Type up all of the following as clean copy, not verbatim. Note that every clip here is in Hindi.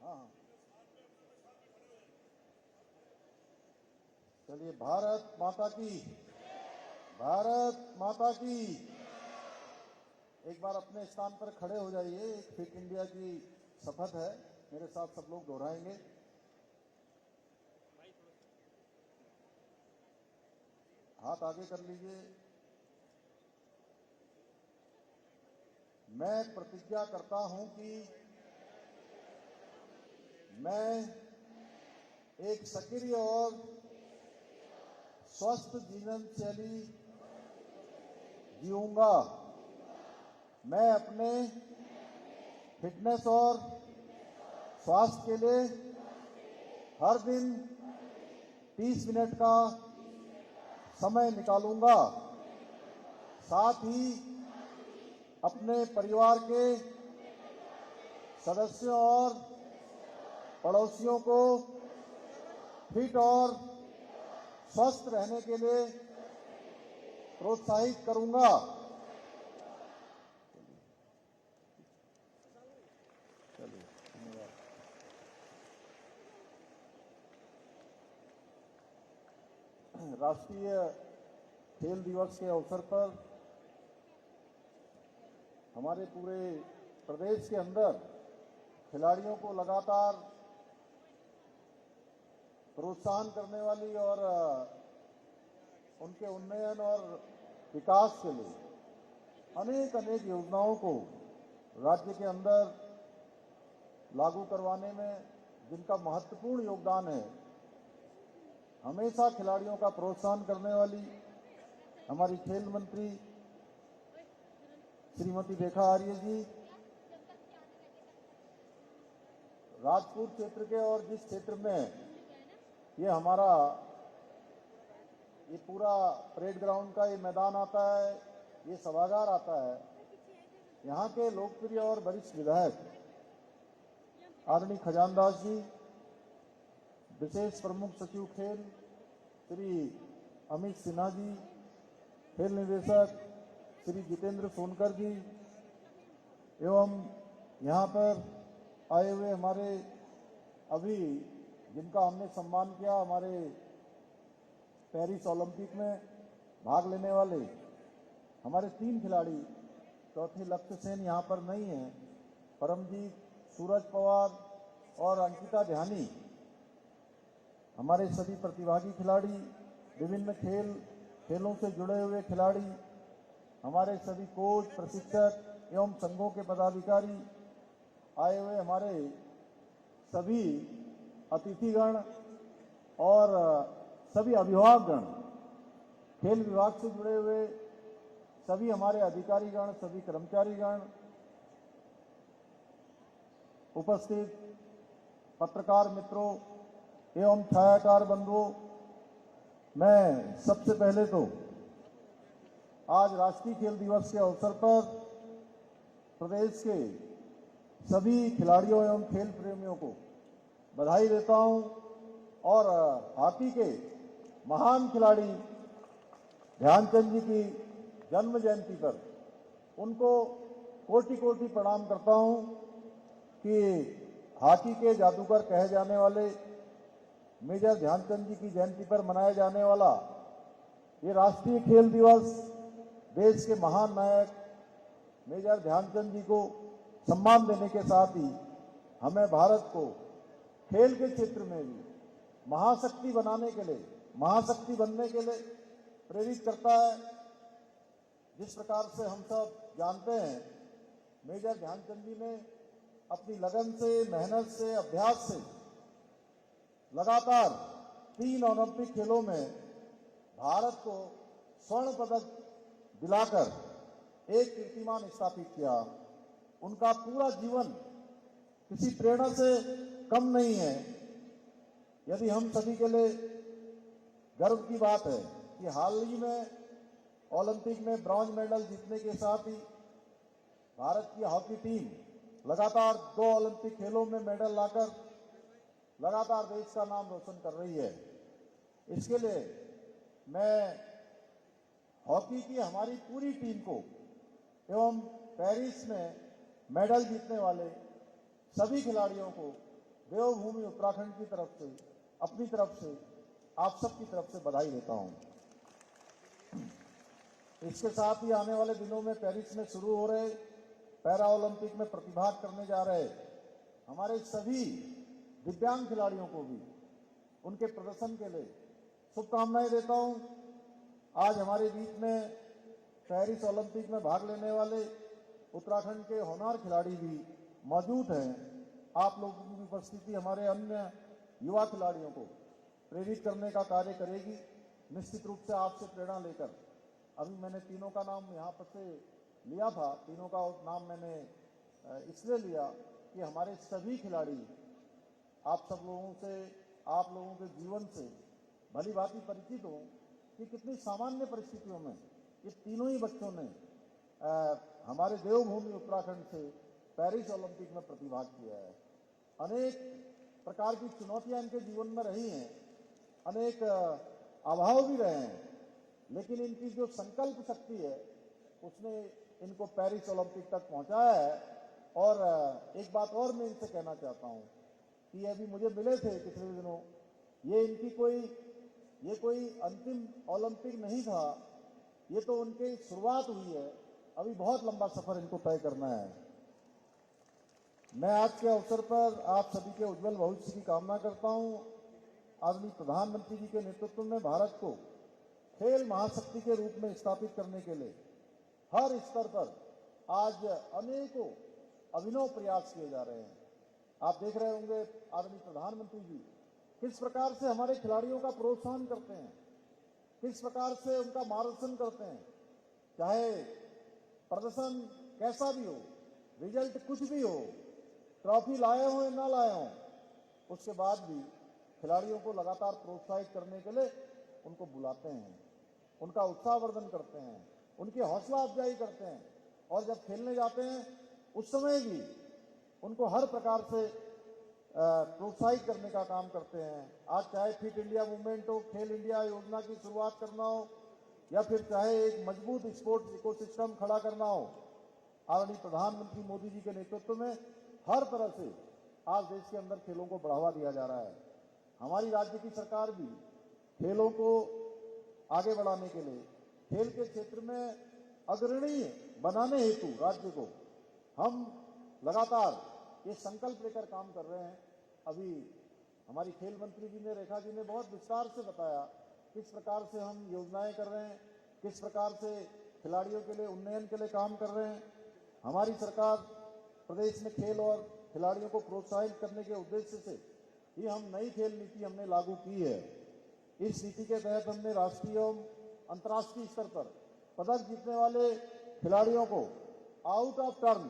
हाँ, चलिए। भारत माता की, भारत माता की। एक बार अपने स्थान पर खड़े हो जाइए। एक फिट इंडिया की शपथ है, मेरे साथ सब लोग दोहराएंगे। हाथ आगे कर लीजिए। मैं प्रतिज्ञा करता हूं कि मैं एक सक्रिय और स्वस्थ जीवन शैली जीऊंगा। मैं अपने फिटनेस और स्वास्थ्य के लिए हर दिन 30 मिनट का समय निकालूंगा। साथ ही अपने परिवार के सदस्यों और पड़ोसियों को फिट और स्वस्थ रहने के लिए प्रोत्साहित करूंगा। चलिए, धन्यवाद। राष्ट्रीय खेल दिवस के अवसर पर हमारे पूरे प्रदेश के अंदर खिलाड़ियों को लगातार प्रोत्साहन करने वाली और उनके उन्नयन और विकास के लिए अनेक अनेक योजनाओं को राज्य के अंदर लागू करवाने में जिनका महत्वपूर्ण योगदान है, हमेशा खिलाड़ियों का प्रोत्साहन करने वाली हमारी खेल मंत्री श्रीमती रेखा आर्य जी राजपुर क्षेत्र के, और जिस क्षेत्र में ये हमारा ये पूरा परेड ग्राउंड का ये मैदान आता है, ये सभागार आता है, यहाँ के लोकप्रिय और वरिष्ठ विधायक आदरणीय खजानदास जी, विशेष प्रमुख सचिव खेल श्री अमित सिन्हा जी, खेल निदेशक श्री जितेंद्र सोनकर जी, एवं यहाँ पर आए हुए हमारे अभी जिनका हमने सम्मान किया, हमारे पेरिस ओलंपिक में भाग लेने वाले हमारे 3 खिलाड़ी, चौथे लक्ष्य सेन यहाँ पर नहीं है, परमजीत, सूरज पवार और अंकिता ध्यानी, हमारे सभी प्रतिभागी खिलाड़ी, विभिन्न खेलों से जुड़े हुए खिलाड़ी, हमारे सभी कोच, प्रशिक्षक एवं संघों के पदाधिकारी, आए हुए हमारे सभी अतिथिगण और सभी अभिभावकगण, खेल विभाग से जुड़े हुए सभी हमारे अधिकारीगण, सभी कर्मचारीगण, उपस्थित पत्रकार मित्रों एवं छायाकार बंधुओं, मैं सबसे पहले तो आज राष्ट्रीय खेल दिवस के अवसर पर प्रदेश के सभी खिलाड़ियों एवं खेल प्रेमियों को बधाई देता हूं और हॉकी के महान खिलाड़ी ध्यानचंद जी की जन्म जयंती पर उनको कोटि कोटि प्रणाम करता हूं कि हॉकी के जादूगर कहे जाने वाले मेजर ध्यानचंद जी की जयंती पर मनाया जाने वाला ये राष्ट्रीय खेल दिवस देश के महान नायक मेजर ध्यानचंद जी को सम्मान देने के साथ ही हमें भारत को खेल के क्षेत्र में भी महाशक्ति बनाने के लिए, महाशक्ति बनने के लिए प्रेरित करता है। जिस प्रकार से हम सब जानते हैं, मेजर ध्यानचंद जी ने अपनी लगन से, मेहनत से, अभ्यास से लगातार 3 ओलंपिक खेलों में भारत को स्वर्ण पदक दिलाकर एक कीर्तिमान स्थापित किया। उनका पूरा जीवन किसी प्रेरणा से कम नहीं है। यदि हम सभी के लिए गर्व की बात है कि हाल ही में ओलंपिक में ब्रॉन्ज मेडल जीतने के साथ ही भारत की हॉकी टीम लगातार 2 ओलंपिक खेलों में मेडल लाकर लगातार देश का नाम रोशन कर रही है। इसके लिए मैं हॉकी की हमारी पूरी टीम को एवं पेरिस में मेडल जीतने वाले सभी खिलाड़ियों को देवभूमि उत्तराखंड की तरफ से, अपनी तरफ से, आप सबकी तरफ से बधाई देता हूं। इसके साथ ही आने वाले दिनों में पेरिस में शुरू हो रहे पैरा ओलंपिक में प्रतिभाग करने जा रहे हमारे सभी दिव्यांग खिलाड़ियों को भी उनके प्रदर्शन के लिए शुभकामनाएं देता हूं। आज हमारे बीच में पेरिस ओलंपिक में भाग लेने वाले उत्तराखंड के होनहार खिलाड़ी भी मौजूद हैं। आप लोगों की उपस्थिति हमारे अन्य युवा खिलाड़ियों को प्रेरित करने का कार्य करेगी। निश्चित रूप से आपसे प्रेरणा लेकर अभी मैंने तीनों का नाम यहाँ पर से लिया था। तीनों का नाम मैंने इसलिए लिया कि हमारे सभी खिलाड़ी आप सब लोगों से, आप लोगों के जीवन से भली भांति परिचित हो कि कितनी सामान्य परिस्थितियों में ये तीनों ही बच्चों ने हमारे देवभूमि उत्तराखंड से पेरिस ओलंपिक में प्रतिभाग किया है। अनेक प्रकार की चुनौतियां इनके जीवन में रही हैं, अनेक अभाव भी रहे हैं, लेकिन इनकी जो संकल्प शक्ति है उसने इनको पेरिस ओलंपिक तक पहुंचाया है। और एक बात और मैं इनसे कहना चाहता हूं कि अभी मुझे मिले थे पिछले दिनों, ये कोई अंतिम ओलंपिक नहीं था, ये तो उनकी शुरुआत हुई है। अभी बहुत लंबा सफर इनको तय करना है। मैं आज के अवसर पर आप सभी के उज्जवल भविष्य की कामना करता हूं। आदरणीय प्रधानमंत्री जी के नेतृत्व में भारत को खेल महाशक्ति के रूप में स्थापित करने के लिए हर स्तर पर आज अनेकों अभिनव प्रयास किए जा रहे हैं। आप देख रहे होंगे आदरणीय प्रधानमंत्री जी किस प्रकार से हमारे खिलाड़ियों का प्रोत्साहन करते हैं, किस प्रकार से उनका मार्गदर्शन करते हैं। चाहे प्रदर्शन कैसा भी हो, रिजल्ट कुछ भी हो, ट्रॉफी लाए हो या ना लाए हो, उसके बाद भी खिलाड़ियों को लगातार प्रोत्साहित करने के लिए उनको बुलाते हैं, उनका उत्साहवर्धन करते हैं, उनकी हौसला अफजाई करते हैं। और जब खेलने जाते हैं उस समय भी उनको हर प्रकार से प्रोत्साहित करने का काम करते हैं। आज चाहे फिट इंडिया मूवमेंट हो, खेल इंडिया योजना की शुरुआत करना हो, या फिर चाहे एक मजबूत स्पोर्ट्स इकोसिस्टम खड़ा करना हो, आदरणीय प्रधानमंत्री मोदी जी के नेतृत्व में हर तरह से आज देश के अंदर खेलों को बढ़ावा दिया जा रहा है। हमारी राज्य की सरकार भी खेलों को आगे बढ़ाने के लिए, खेल के क्षेत्र में अग्रणी बनाने हेतु राज्य को हम लगातार ये संकल्प लेकर काम कर रहे हैं। अभी हमारी खेल मंत्री जी ने, रेखा जी ने बहुत विस्तार से बताया किस प्रकार से हम योजनाएं कर रहे हैं, किस प्रकार से खिलाड़ियों के लिए उन्नयन के लिए काम कर रहे हैं। हमारी सरकार प्रदेश में खेल और खिलाड़ियों को प्रोत्साहित करने के उद्देश्य से ही हम नई खेल नीति हमने लागू की है। इस नीति के तहत हमने राष्ट्रीय एवं अंतर्राष्ट्रीय स्तर पर पदक जीतने वाले खिलाड़ियों को आउट ऑफ टर्म,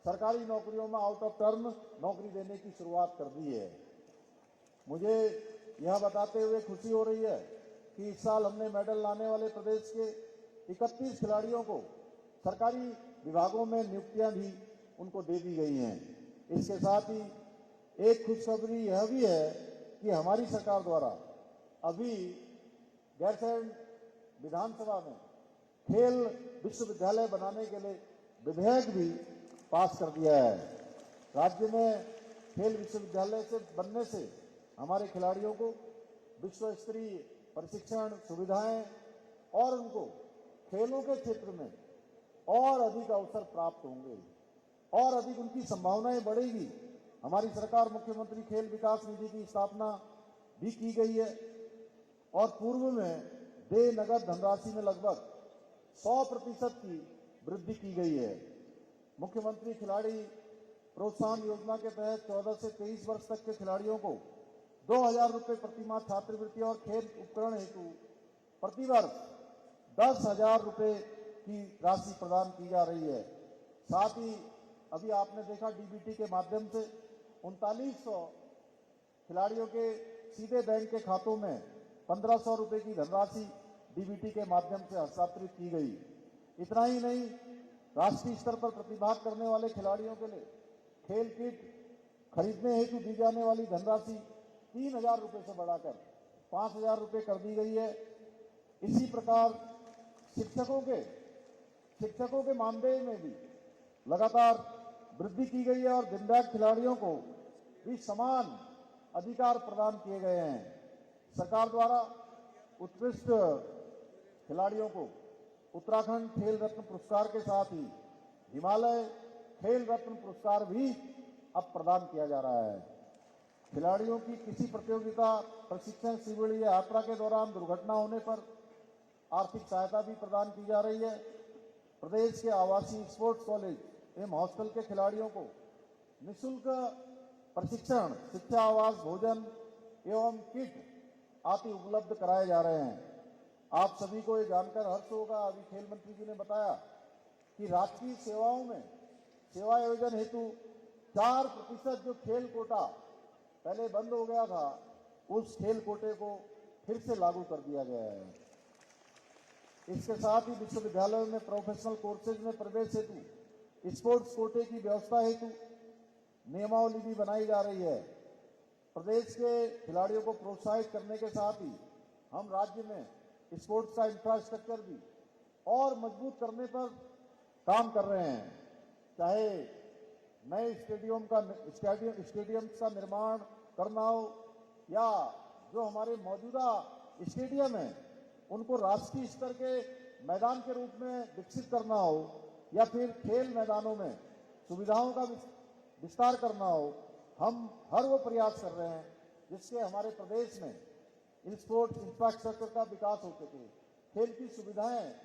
सरकारी नौकरियों में आउट ऑफ टर्म नौकरी देने की शुरुआत कर दी है। मुझे यह बताते हुए खुशी हो रही है कि इस साल हमने मेडल लाने वाले प्रदेश के 31 खिलाड़ियों को सरकारी विभागों में नियुक्तियां भी उनको दे दी गई हैं। इसके साथ ही एक खुशखबरी यह भी है कि हमारी सरकार द्वारा अभी गैरसैंण विधानसभा में खेल विश्वविद्यालय बनाने के लिए विधेयक भी पास कर दिया है। राज्य में खेल विश्वविद्यालय से बनने से हमारे खिलाड़ियों को विश्व स्तरीय प्रशिक्षण सुविधाएं और उनको खेलों के क्षेत्र में और अधिक अवसर प्राप्त होंगे और अधिक उनकी संभावनाएं बढ़ेगी। हमारी सरकार मुख्यमंत्री खेल विकास निधि की स्थापना भी की गई है और पूर्व में देय नगद धनराशि में लगभग 100% की वृद्धि की गई है। मुख्यमंत्री खिलाड़ी प्रोत्साहन योजना के तहत 14 से 23 वर्ष तक के खिलाड़ियों को 2000 रुपये प्रतिमाह छात्रवृत्ति और खेल उपकरण हेतु प्रतिवर्ष 10,000 रुपये की राशि प्रदान की जा रही है। साथ ही अभी आपने देखा डीबीटी के माध्यम से 3900 खिलाड़ियों के सीधे बैंक के खातों में 1500 रुपये की धनराशि डीबीटी के माध्यम से हस्तांतरित की गई। इतना ही नहीं, राष्ट्रीय स्तर पर प्रतिभाग करने वाले खिलाड़ियों के लिए खेल किट खरीदने हेतु दी जाने वाली धनराशि 3000 रुपये से बढ़ाकर 5000 रुपये कर दी गई है। इसी प्रकार शिक्षकों के मानदेय में भी लगातार वृद्धि की गई है और दिव्यांग खिलाड़ियों को भी समान अधिकार प्रदान किए गए हैं। सरकार द्वारा उत्कृष्ट खिलाड़ियों को उत्तराखंड खेल रत्न पुरस्कार के साथ ही हिमालय खेल रत्न पुरस्कार भी अब प्रदान किया जा रहा है। खिलाड़ियों की किसी प्रतियोगिता, प्रशिक्षण शिविर या यात्रा के दौरान दुर्घटना होने पर आर्थिक सहायता भी प्रदान की जा रही है। प्रदेश के आवासीय स्पोर्ट्स कॉलेज एवं हॉस्टल के खिलाड़ियों को निःशुल्क प्रशिक्षण, शिक्षा, आवास, भोजन एवं किट आदि उपलब्ध कराए जा रहे हैं। आप सभी को ये जानकर हर्ष होगा, अभी खेल मंत्री जी ने बताया कि राजकीय सेवाओं में सेवा आयोजन हेतु 4% जो खेल कोटा पहले बंद हो गया था, उस खेल कोटे को फिर से लागू कर दिया गया है। इसके साथ ही विश्वविद्यालयों में प्रोफेशनल कोर्सेज में प्रवेश हेतु स्पोर्ट्स कोटे की व्यवस्था हेतु नियमावली भी बनाई जा रही है। प्रदेश के खिलाड़ियों को प्रोत्साहित करने के साथ ही हम राज्य में स्पोर्ट्स का इंफ्रास्ट्रक्चर भी और मजबूत करने पर काम कर रहे हैं। चाहे नए स्टेडियम्स का निर्माण करना हो या जो हमारे मौजूदा स्टेडियम हैं उनको राष्ट्रीय स्तर के मैदान के रूप में विकसित करना हो या फिर खेल मैदानों में सुविधाओं का विस्तार करना हो, हम हर वो प्रयास कर रहे हैं जिससे हमारे प्रदेश में इन स्पोर्ट्स इंफ्रास्ट्रक्चर का विकास हो सके, खेल की सुविधाएं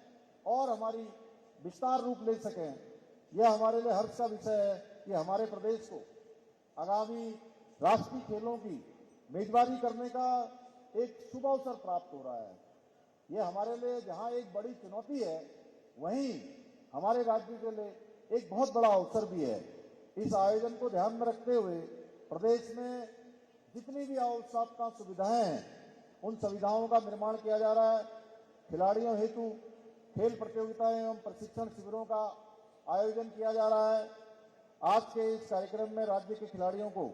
और हमारी विस्तार रूप ले सकें। यह हमारे लिए हर्ष का विषय है कि हमारे प्रदेश को आगामी राष्ट्रीय खेलों की मेजबानी करने का एक शुभ अवसर प्राप्त हो रहा है। यह हमारे लिए जहां एक बड़ी चुनौती है, वहीं हमारे राज्य के लिए एक बहुत बड़ा अवसर भी है। इस आयोजन को ध्यान में रखते हुए प्रदेश में जितनी भी आवश्यकता सुविधाएं हैं, उन सुविधाओं का निर्माण किया जा रहा है। खिलाड़ियों हेतु खेल प्रतियोगिताएं एवं प्रशिक्षण शिविरों का आयोजन किया जा रहा है। आज के इस कार्यक्रम में राज्य के खिलाड़ियों को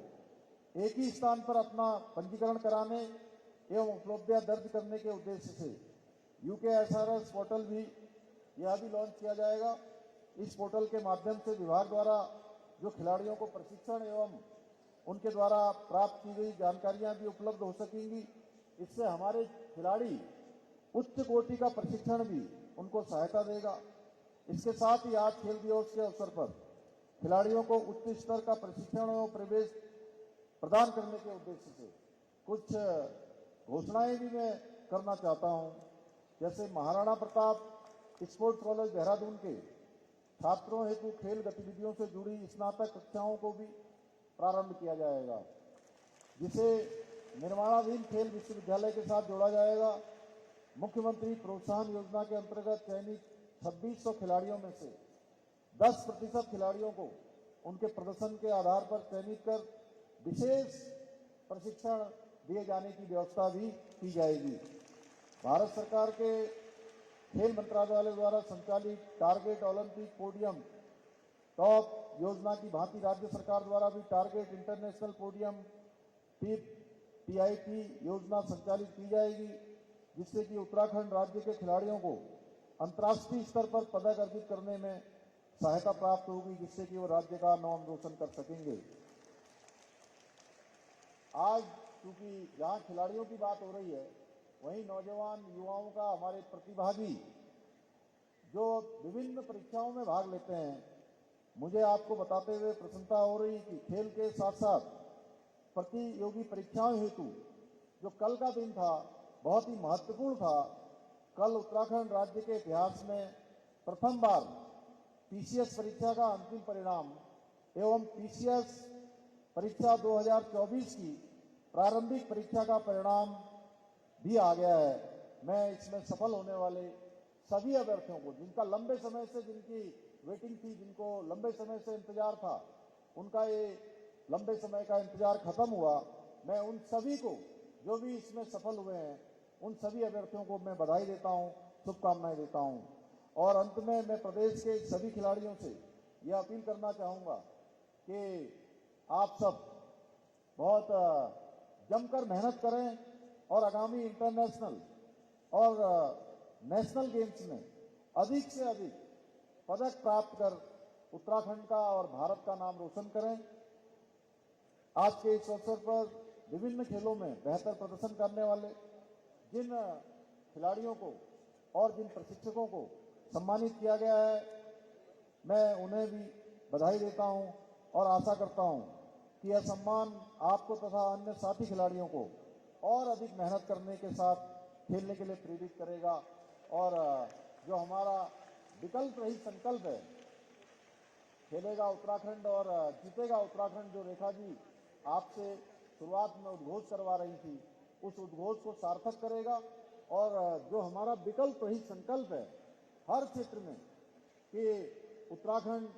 एक ही स्थान पर अपना पंजीकरण कराने एवं उपलब्धियां दर्ज करने के उद्देश्य से UKSRS पोर्टल भी लॉन्च किया जाएगा। इस पोर्टल के माध्यम से विभाग द्वारा जो खिलाड़ियों को प्रशिक्षण एवं उनके द्वारा प्राप्त की गई जानकारियां भी उपलब्ध हो सकेंगी। इससे हमारे खिलाड़ी उच्च कोटि का प्रशिक्षण भी उनको सहायता देगा। इसके साथ ही आज खेल दिवस के अवसर पर खिलाड़ियों को उच्च स्तर का प्रशिक्षण और प्रवेश प्रदान करने के उद्देश्य से कुछ घोषणाएं भी मैं करना चाहता हूं। जैसे महाराणा प्रताप स्पोर्ट्स कॉलेज देहरादून के छात्रों हेतु खेल गतिविधियों से जुड़ी स्नातक कक्षाओं को भी प्रारंभ किया जाएगा, जिसे निर्माणाधीन खेल विश्वविद्यालय के साथ जोड़ा जाएगा। मुख्यमंत्री प्रोत्साहन योजना के अंतर्गत चयनित 2600 खिलाड़ियों में से 10% खिलाड़ियों को उनके प्रदर्शन के आधार पर चयनित कर विशेष प्रशिक्षण दिए जाने की व्यवस्था भी की जाएगी। भारत सरकार के खेल मंत्रालय द्वारा संचालित टारगेट ओलंपिक पोडियम टॉप योजना की भांति राज्य सरकार द्वारा भी टारगेट इंटरनेशनल पोडियम TIP योजना संचालित की जाएगी, जिससे कि उत्तराखंड राज्य के खिलाड़ियों को अंतर्राष्ट्रीय स्तर पर पदक अर्जित करने में सहायता प्राप्त होगी, जिससे कि वो राज्य का नाम रोशन कर सकेंगे। आज चूंकि जहां खिलाड़ियों की बात हो रही है, वहीं नौजवान युवाओं का, हमारे प्रतिभागी जो विभिन्न परीक्षाओं में भाग लेते हैं, मुझे आपको बताते हुए प्रसन्नता हो रही कि खेल के साथ साथ प्रतियोगी परीक्षाओं हेतु जो कल का दिन था बहुत ही महत्वपूर्ण था। कल उत्तराखंड राज्य के इतिहास में प्रथम बार PCS परीक्षा का अंतिम परिणाम एवं PCS परीक्षा 2024 की प्रारंभिक परीक्षा का परिणाम भी आ गया है। मैं इसमें सफल होने वाले सभी अभ्यर्थियों को, जिनका लंबे समय से जिनकी वेटिंग थी, जिनको लंबे समय से इंतजार था, उनका ये लंबे समय का इंतजार खत्म हुआ। मैं उन सभी को जो भी इसमें सफल हुए हैं, उन सभी अभ्यर्थियों को मैं बधाई देता हूं, शुभकामनाएं देता हूं। और अंत में मैं प्रदेश के सभी खिलाड़ियों से यह अपील करना चाहूंगा कि आप सब बहुत जमकर मेहनत करें और आगामी इंटरनेशनल और नेशनल गेम्स में अधिक से अधिक पदक प्राप्त कर उत्तराखंड का और भारत का नाम रोशन करें। आज के इस अवसर पर विभिन्न खेलों में बेहतर प्रदर्शन करने वाले जिन खिलाड़ियों को और जिन प्रशिक्षकों को सम्मानित किया गया है, मैं उन्हें भी बधाई देता हूं और आशा करता हूं कि यह सम्मान आपको तथा अन्य साथी खिलाड़ियों को और अधिक मेहनत करने के साथ खेलने के लिए प्रेरित करेगा। और जो हमारा विकल्प रहित संकल्प है, खेलेगा उत्तराखंड और जीतेगा उत्तराखंड, जो रेखा जी आपसे शुरुआत में उद्घोष करवा रही थी, उस उद्घोष को सार्थक करेगा। और जो हमारा विकल्प रहित संकल्प है हर क्षेत्र में कि उत्तराखंड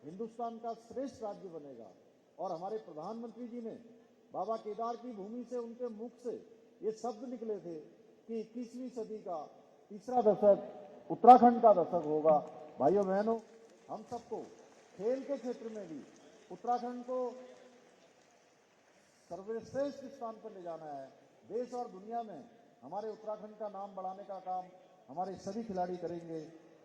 हिंदुस्तान का श्रेष्ठ राज्य बनेगा, और हमारे प्रधानमंत्री जी ने बाबा केदार की भूमि से, उनके मुख से ये शब्द निकले थे कि 21वीं सदी का तीसरा दशक उत्तराखंड का दशक होगा। भाइयों बहनों, हम सबको खेल के क्षेत्र में भी उत्तराखंड को सर्वश्रेष्ठ स्थान पर ले जाना है। देश और दुनिया में हमारे उत्तराखंड का नाम बढ़ाने का काम हमारे सभी खिलाड़ी करेंगे।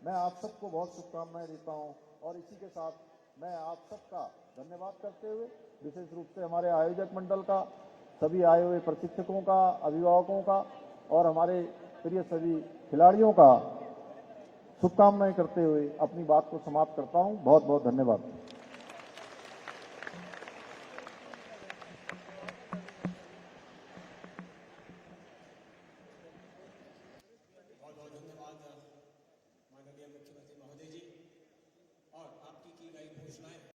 मैं आप सबको बहुत शुभकामनाएं देता हूं और इसी के साथ मैं आप सबका धन्यवाद करते हुए विशेष रूप से हमारे आयोजक मंडल का, सभी आए हुए प्रशिक्षकों का, अभिभावकों का और हमारे प्रिय सभी खिलाड़ियों का शुभकामनाएं करते हुए अपनी बात को समाप्त करता हूं। बहुत बहुत धन्यवाद।